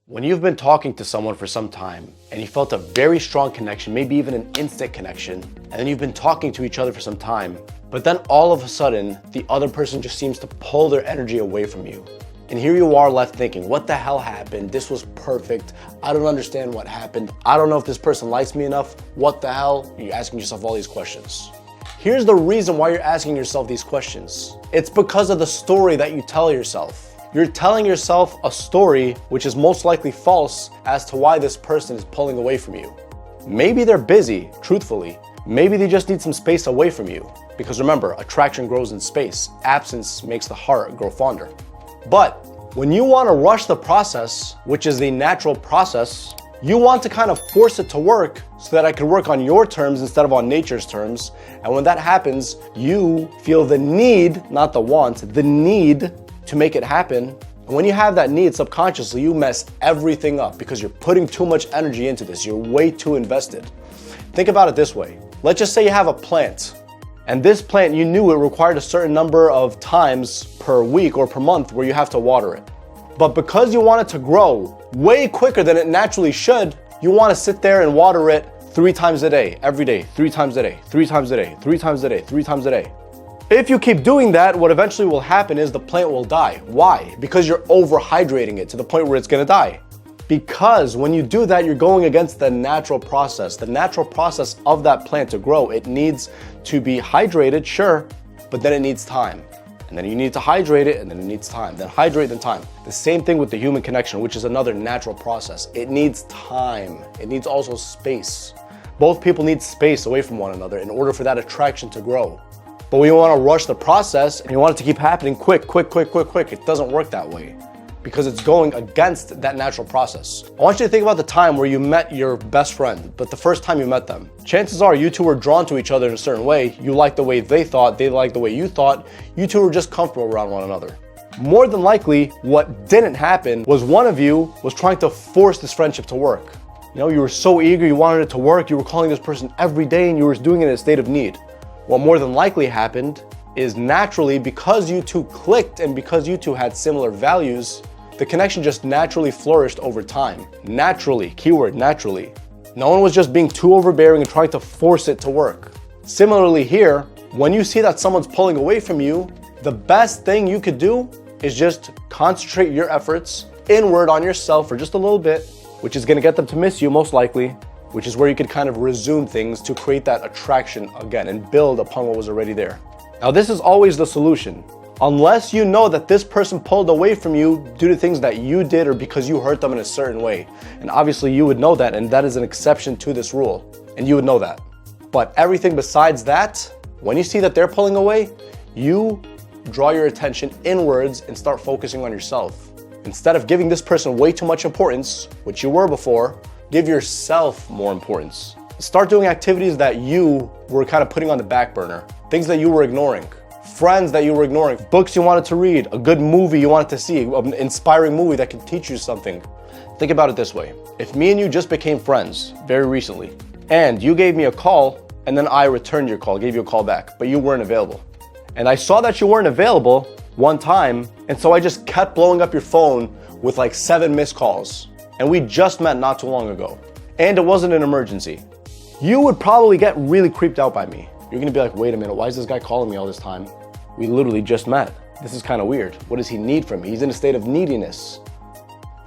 When you've been talking to someone for some time and you felt a very strong connection, maybe even an instant connection, and then you've been talking to each other for some time, but then all of a sudden, the other person just seems to pull their energy away from you. And here you are left thinking, what the hell happened? This was perfect. I don't understand what happened. I don't know if this person likes me enough. What the hell? You're asking yourself all these questions. Here's the reason why you're asking yourself these questions. It's because of the story that you tell yourself. You're telling yourself a story which is most likely false as to why this person is pulling away from you. Maybe they're busy, truthfully. Maybe they just need some space away from you. Because remember, attraction grows in space. Absence makes the heart grow fonder. But when you want to rush the process, which is the natural process, you want to kind of force it to work so that I can work on your terms instead of on nature's terms. And when that happens, you feel the need, not the want, the need to make it happen. And when you have that need subconsciously, you mess everything up because you're putting too much energy into this. You're way too invested. Think about it this way. Let's just say you have a plant, and this plant, you knew it required a certain number of times per week or per month where you have to water it. But because you want it to grow way quicker than it naturally should, you want to sit there and water it 3 times a day, every day, 3 times a day, 3 times a day, 3 times a day, 3 times a day. If you keep doing that, what eventually will happen is the plant will die. Why? Because you're overhydrating it to the point where it's gonna die. Because when you do that, you're going against the natural process. The natural process of that plant to grow, it needs to be hydrated, sure, but then it needs time. And then you need to hydrate it, and then it needs time. Then hydrate, then time. The same thing with the human connection, which is another natural process. It needs time. It needs also space. Both people need space away from one another in order for that attraction to grow. But when you want to rush the process and you want it to keep happening quick, it doesn't work that way because it's going against that natural process. I want you to think about the time where you met your best friend, but the first time you met them. Chances are you two were drawn to each other in a certain way. You liked the way they thought, they liked the way you thought. You two were just comfortable around one another. More than likely, what didn't happen was one of you was trying to force this friendship to work. You know, you were so eager, you wanted it to work, you were calling this person every day and you were doing it in a state of need. What more than likely happened is naturally, because you two clicked and because you two had similar values, the connection just naturally flourished over time. Naturally, keyword naturally. No one was just being too overbearing and trying to force it to work. Similarly here, when you see that someone's pulling away from you, the best thing you could do is just concentrate your efforts inward on yourself for just a little bit, which is gonna get them to miss you most likely, which is where you could kind of resume things to create that attraction again and build upon what was already there. Now, this is always the solution. Unless you know that this person pulled away from you due to things that you did or because you hurt them in a certain way. And obviously you would know that, and that is an exception to this rule, and you would know that. But everything besides that, when you see that they're pulling away, you draw your attention inwards and start focusing on yourself. Instead of giving this person way too much importance, which you were before, give yourself more importance. Start doing activities that you were kind of putting on the back burner. Things that you were ignoring. Friends that you were ignoring. Books you wanted to read. A good movie you wanted to see. An inspiring movie that can teach you something. Think about it this way. If me and you just became friends very recently, and you gave me a call, and then I returned your call, gave you a call back, but you weren't available. And I saw that you weren't available one time, and so I just kept blowing up your phone with like 7 missed calls. And we just met not too long ago. And it wasn't an emergency. You would probably get really creeped out by me. You're gonna be like, wait a minute, why is this guy calling me all this time? We literally just met. This is kind of weird. What does he need from me? He's in a state of neediness.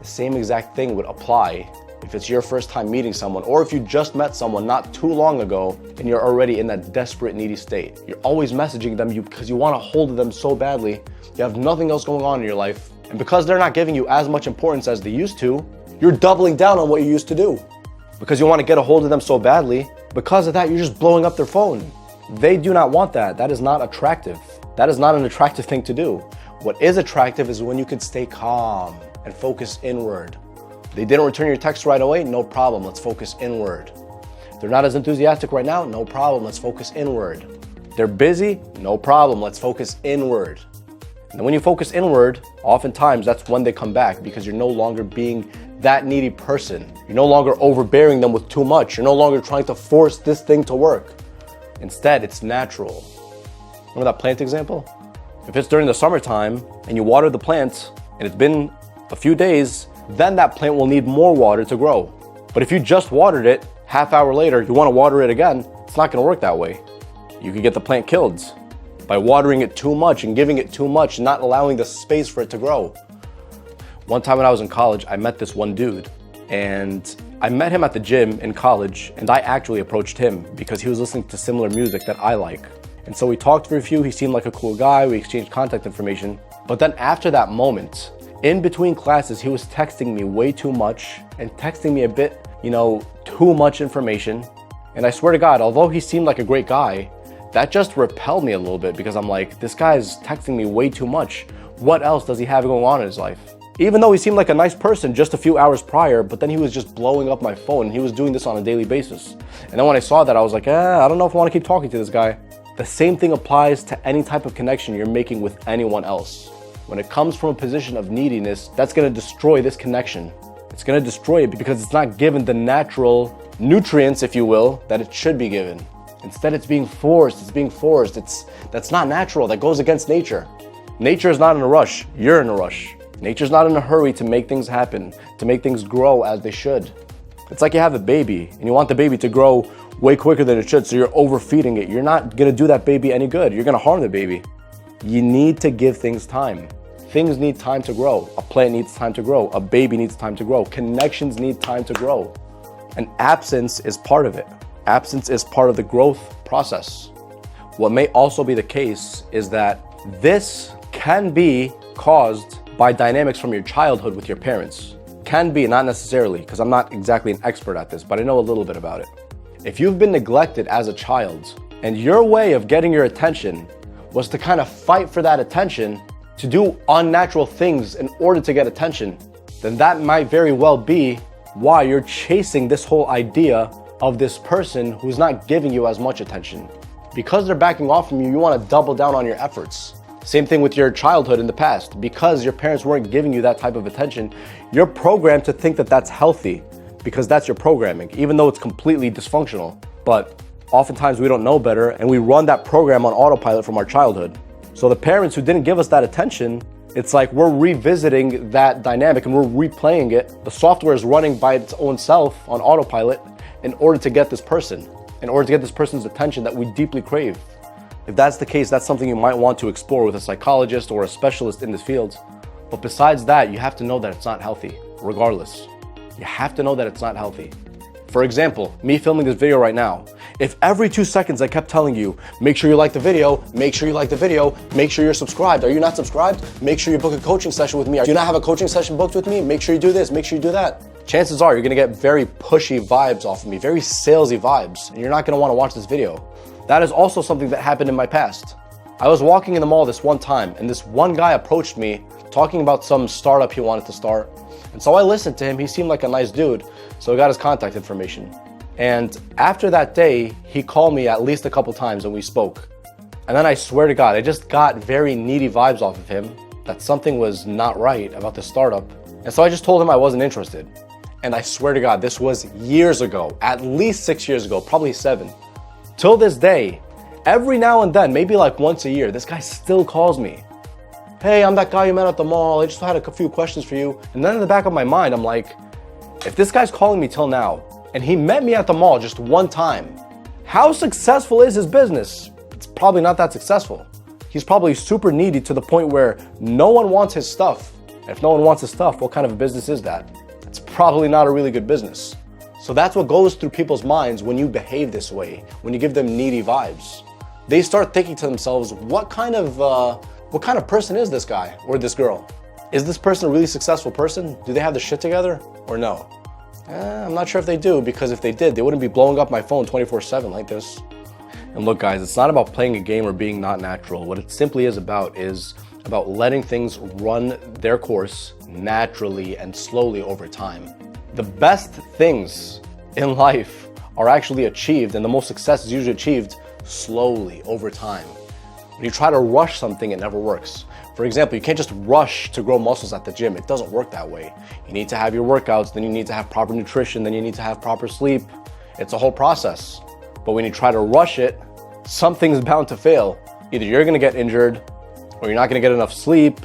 The same exact thing would apply if it's your first time meeting someone, or if you just met someone not too long ago and you're already in that desperate, needy state. You're always messaging them because you want a hold of them so badly. You have nothing else going on in your life. And because they're not giving you as much importance as they used to, you're doubling down on what you used to do because you want to get a hold of them so badly. Because of that, you're just blowing up their phone. They do not want that. That is not attractive. That is not an attractive thing to do. What is attractive is when you can stay calm and focus inward. They didn't return your text right away? No problem. Let's focus inward. They're not as enthusiastic right now? No problem. Let's focus inward. They're busy? No problem. Let's focus inward. And when you focus inward, oftentimes that's when they come back because you're no longer being that needy person. You're no longer overbearing them with too much. You're no longer trying to force this thing to work. Instead, it's natural. Remember that plant example? If it's during the summertime and you water the plant and it's been a few days, then that plant will need more water to grow. But if you just watered it, half hour later, you want to water it again, it's not going to work that way. You could get the plant killed by watering it too much and giving it too much, not allowing the space for it to grow. One time when I was in college, I met this one dude, and I met him at the gym in college, and I actually approached him because he was listening to similar music that I like. And so we talked for a few, he seemed like a cool guy, we exchanged contact information. But then after that moment, in between classes, he was texting me way too much and texting me a bit, too much information. And I swear to God, although he seemed like a great guy, that just repelled me a little bit because I'm like, this guy's texting me way too much. What else does he have going on in his life? Even though he seemed like a nice person just a few hours prior, but then he was just blowing up my phone and he was doing this on a daily basis. And then when I saw that, I was like, I don't know if I want to keep talking to this guy. The same thing applies to any type of connection you're making with anyone else. When it comes from a position of neediness, that's going to destroy this connection. It's going to destroy it because it's not given the natural nutrients, if you will, that it should be given. Instead, it's being forced. That's not natural. That goes against nature. Nature is not in a rush. You're in a rush. Nature's not in a hurry to make things happen, to make things grow as they should. It's like you have a baby and you want the baby to grow way quicker than it should, so you're overfeeding it. You're not going to do that baby any good. You're going to harm the baby. You need to give things time. Things need time to grow. A plant needs time to grow. A baby needs time to grow. Connections need time to grow. And absence is part of it. Absence is part of the growth process. What may also be the case is that this can be caused by dynamics from your childhood with your parents. Can be, not necessarily, because I'm not exactly an expert at this, but I know a little bit about it. If you've been neglected as a child and your way of getting your attention was to kind of fight for that attention, to do unnatural things in order to get attention, then that might very well be why you're chasing this whole idea of this person who's not giving you as much attention. Because they're backing off from you, you want to double down on your efforts. Same thing with your childhood in the past. Because your parents weren't giving you that type of attention, you're programmed to think that that's healthy because that's your programming, even though it's completely dysfunctional. But oftentimes we don't know better and we run that program on autopilot from our childhood. So the parents who didn't give us that attention, it's like we're revisiting that dynamic and we're replaying it. The software is running by its own self on autopilot in order to get this person, in order to get this person's attention that we deeply crave. If that's the case, that's something you might want to explore with a psychologist or a specialist in this field. But besides that, you have to know that it's not healthy, regardless. You have to know that it's not healthy. For example, me filming this video right now, if every 2 seconds I kept telling you, make sure you like the video, make sure you like the video, make sure you're subscribed. Are you not subscribed? Make sure you book a coaching session with me. Do you not have a coaching session booked with me? Make sure you do this, make sure you do that. Chances are you're gonna get very pushy vibes off of me, very salesy vibes, and you're not gonna wanna watch this video. That is also something that happened in my past. I was walking in the mall this one time, and this one guy approached me talking about some startup he wanted to start. And so I listened to him. He seemed like a nice dude, so I got his contact information. And after that day, he called me at least a couple times and we spoke. And then I swear to God, I just got very needy vibes off of him, that something was not right about the startup. And so I just told him I wasn't interested. And I swear to God, this was years ago, at least 6 years ago, probably 7. Till this day, every now and then, maybe like once a year, this guy still calls me. Hey, I'm that guy you met at the mall. I just had a few questions for you. And then in the back of my mind, I'm like, if this guy's calling me till now, and he met me at the mall just one time, how successful is his business? It's probably not that successful. He's probably super needy to the point where no one wants his stuff. And if no one wants his stuff, what kind of a business is that? It's probably not a really good business. So that's what goes through people's minds when you behave this way, when you give them needy vibes. They start thinking to themselves, what kind of person is this guy or this girl? Is this person a really successful person? Do they have the shit together or no? I'm not sure if they do, because if they did, they wouldn't be blowing up my phone 24/7 like this. And look guys, it's not about playing a game or being not natural. What it simply is about letting things run their course naturally and slowly over time. The best things in life are actually achieved, and the most success is usually achieved slowly over time. When you try to rush something, it never works. For example, you can't just rush to grow muscles at the gym. It doesn't work that way. You need to have your workouts, then you need to have proper nutrition, then you need to have proper sleep. It's a whole process. But when you try to rush it, something's bound to fail. Either you're gonna get injured, or you're not gonna get enough sleep,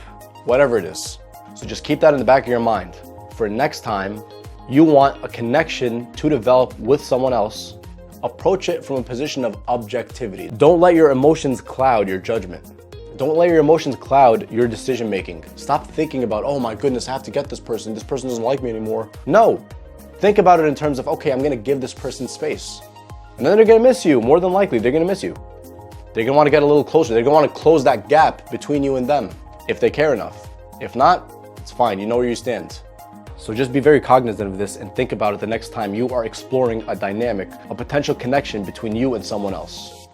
whatever it is. So just keep that in the back of your mind. for next time you want a connection to develop with someone else, approach it from a position of objectivity. Don't let your emotions cloud your judgment. Don't let your emotions cloud your decision making. Stop thinking about, oh my goodness, I have to get this person doesn't like me anymore. No, think about it in terms of, okay, I'm gonna give this person space. And then they're gonna miss you, more than likely, they're gonna miss you. They're gonna wanna get a little closer. They're gonna wanna close that gap between you and them, if they care enough. If not, it's fine, you know where you stand. So just be very cognizant of this and think about it the next time you are exploring a dynamic, a potential connection between you and someone else.